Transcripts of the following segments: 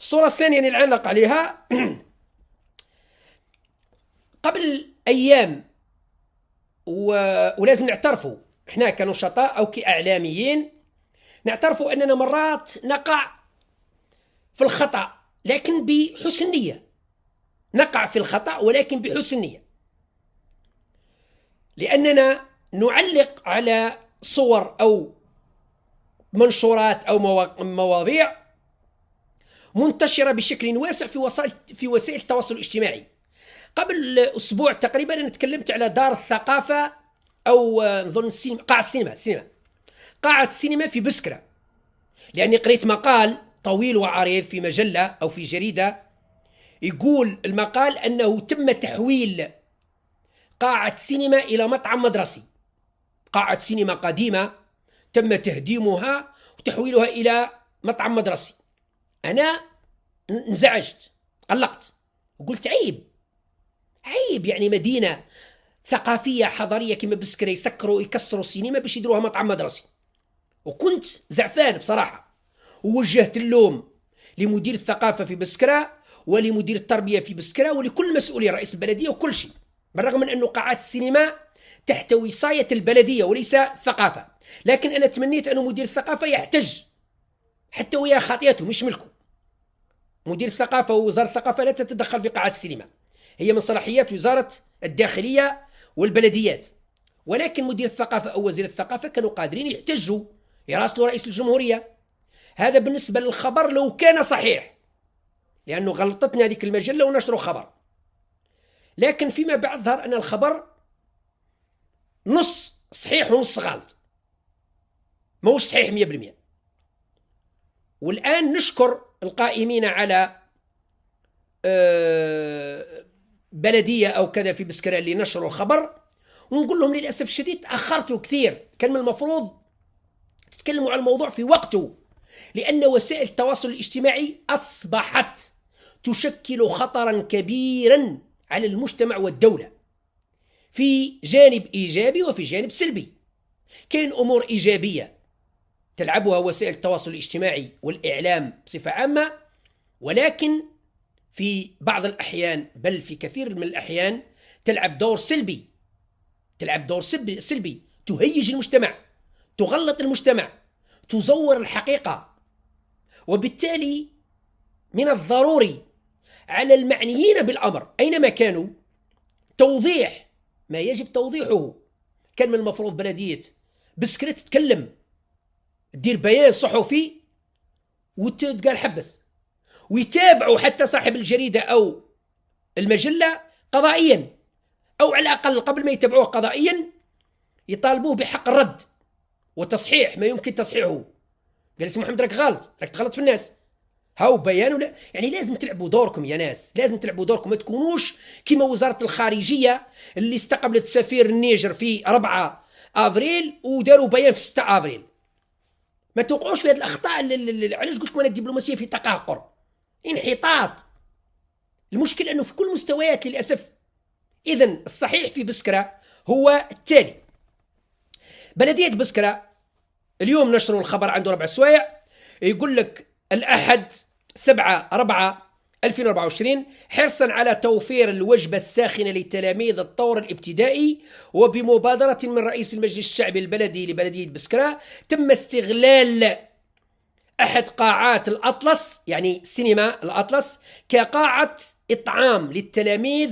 الصورة الثانية اللي نعلق عليها قبل أيام ولازم نعترفوا احنا كنشطاء أو كإعلاميين، نعترفوا أننا مرات نقع في الخطأ لكن بحسن نية. نقع في الخطأ ولكن بحسن نية، لأننا نعلق على صور أو منشورات أو مواضيع منتشرة بشكل واسع في وسائل التواصل الاجتماعي. قبل أسبوع تقريبا أنا تكلمت على دار الثقافة أو نظن قاعة السينما في بسكرة، لأني قريت مقال طويل وعريض في مجلة أو في جريدة يقول المقال أنه تم تحويل قاعة سينما إلى مطعم مدرسي. قاعة سينما قديمة تم تهديمها وتحويلها إلى مطعم مدرسي. أنا انزعجت، قلقت وقلت عيب يعني مدينة ثقافية حضارية كما بسكرة يكسروا السينما باش يديروها مطعم مدرسي. وكنت زعفان بصراحة، ووجهت اللوم لمدير الثقافة في بسكرة ولمدير التربية في بسكرة ولكل مسؤولين رئيس البلدية وكل شيء، بالرغم من أن قاعات السينما تحت وصاية البلدية وليس ثقافة. لكن أنا تمنيت أن مدير الثقافة يحتج، حتى ويا خطيئته مش ملكه. مدير الثقافة ووزارة الثقافة لا تتدخل في قاعات السينما، هي من صلاحيات وزارة الداخلية والبلديات. ولكن مدير الثقافة أو وزير الثقافة كانوا قادرين يحتجوا، يراسلوا رئيس الجمهورية. هذا بالنسبة للخبر لو كان صحيح، لأنه غلطتنا هذيك المجلة ونشروا خبر. لكن فيما بعد ظهر أن الخبر نص صحيح ونص غلط، موش صحيح 100%. والآن نشكر القائمين على بلدية أو كذا في بسكرة اللي نشروا الخبر، ونقول لهم للأسف الشديد تأخرتوا كثير، كان من المفروض تتكلموا على الموضوع في وقته، لأن وسائل التواصل الاجتماعي أصبحت تشكل خطرا كبيرا على المجتمع والدولة، في جانب إيجابي وفي جانب سلبي. كاين أمور إيجابية تلعبها وسائل التواصل الاجتماعي والإعلام بصفة عامة، ولكن في بعض الأحيان بل في كثير من الأحيان تلعب دور سلبي. تهيج المجتمع، تغلط المجتمع، تزور الحقيقة. وبالتالي من الضروري على المعنيين بالأمر أينما كانوا توضيح ما يجب توضيحه. كان من المفروض بلدية بسكرة تتكلم، تدير بيان صحفي وتقال حبس، ويتابعوا حتى صاحب الجريدة أو المجلة قضائيا، أو على الأقل قبل ما يتابعوه قضائيا يطالبوه بحق الرد وتصحيح ما يمكن تصحيحه. قال سي محمد راك غلط، راك تغلط في الناس، هاو بيان ولا يعني لازم تلعبوا دوركم يا ناس، لازم تلعبوا دوركم. ما تكونوش كما وزارة الخارجية اللي استقبلت سفير النيجر في 4 أفريل وداروا بيان في 6 أفريل. ما توقعوش في هذه الأخطاء. علاش قلت لكم أنا الدبلوماسية في تقهقر، انحطاط. المشكلة أنه في كل مستويات للأسف. إذن الصحيح في بسكرة هو التالي: بلدية بسكرة اليوم نشروا الخبر عنده 4 سوايع، يقول لك الأحد 7/4/2024 حرصا على توفير الوجبة الساخنة لتلاميذ الطور الابتدائي، وبمبادرة من رئيس المجلس الشعبي البلدي لبلدية بسكرة تم استغلال أحد قاعات الأطلس، يعني سينما الأطلس، كقاعة إطعام للتلاميذ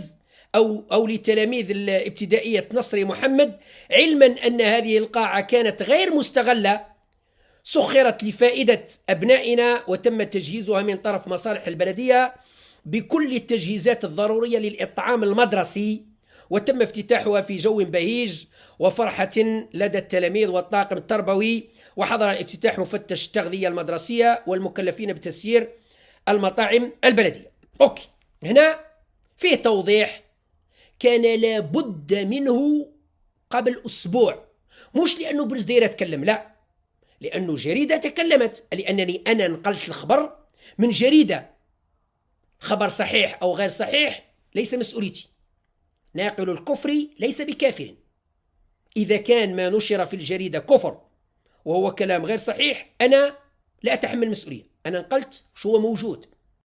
أو لتلاميذ الابتدائية نصري محمد، علما أن هذه القاعة كانت غير مستغلة، سخرت لفائدة أبنائنا، وتم تجهيزها من طرف مصالح البلدية بكل التجهيزات الضرورية للإطعام المدرسي، وتم افتتاحها في جو بهيج وفرحة لدى التلاميذ والطاقم التربوي. وحضر الافتتاح مفتش التغذية المدرسية والمكلفين بتسيير المطاعم البلدية. أوكي، هنا فيه توضيح كان لابد منه قبل أسبوع، مش لأنه برز دايرة تكلم، لا، لأنه جريدة تكلمت، لأنني أنا نقلت الخبر من جريدة. خبر صحيح أو غير صحيح ليس مسؤوليتي، ناقل الكفر ليس بكافر. إذا كان ما نشر في الجريدة كفر وهو كلام غير صحيح أنا لا أتحمل مسؤولية، أنا نقلت شو هو موجود.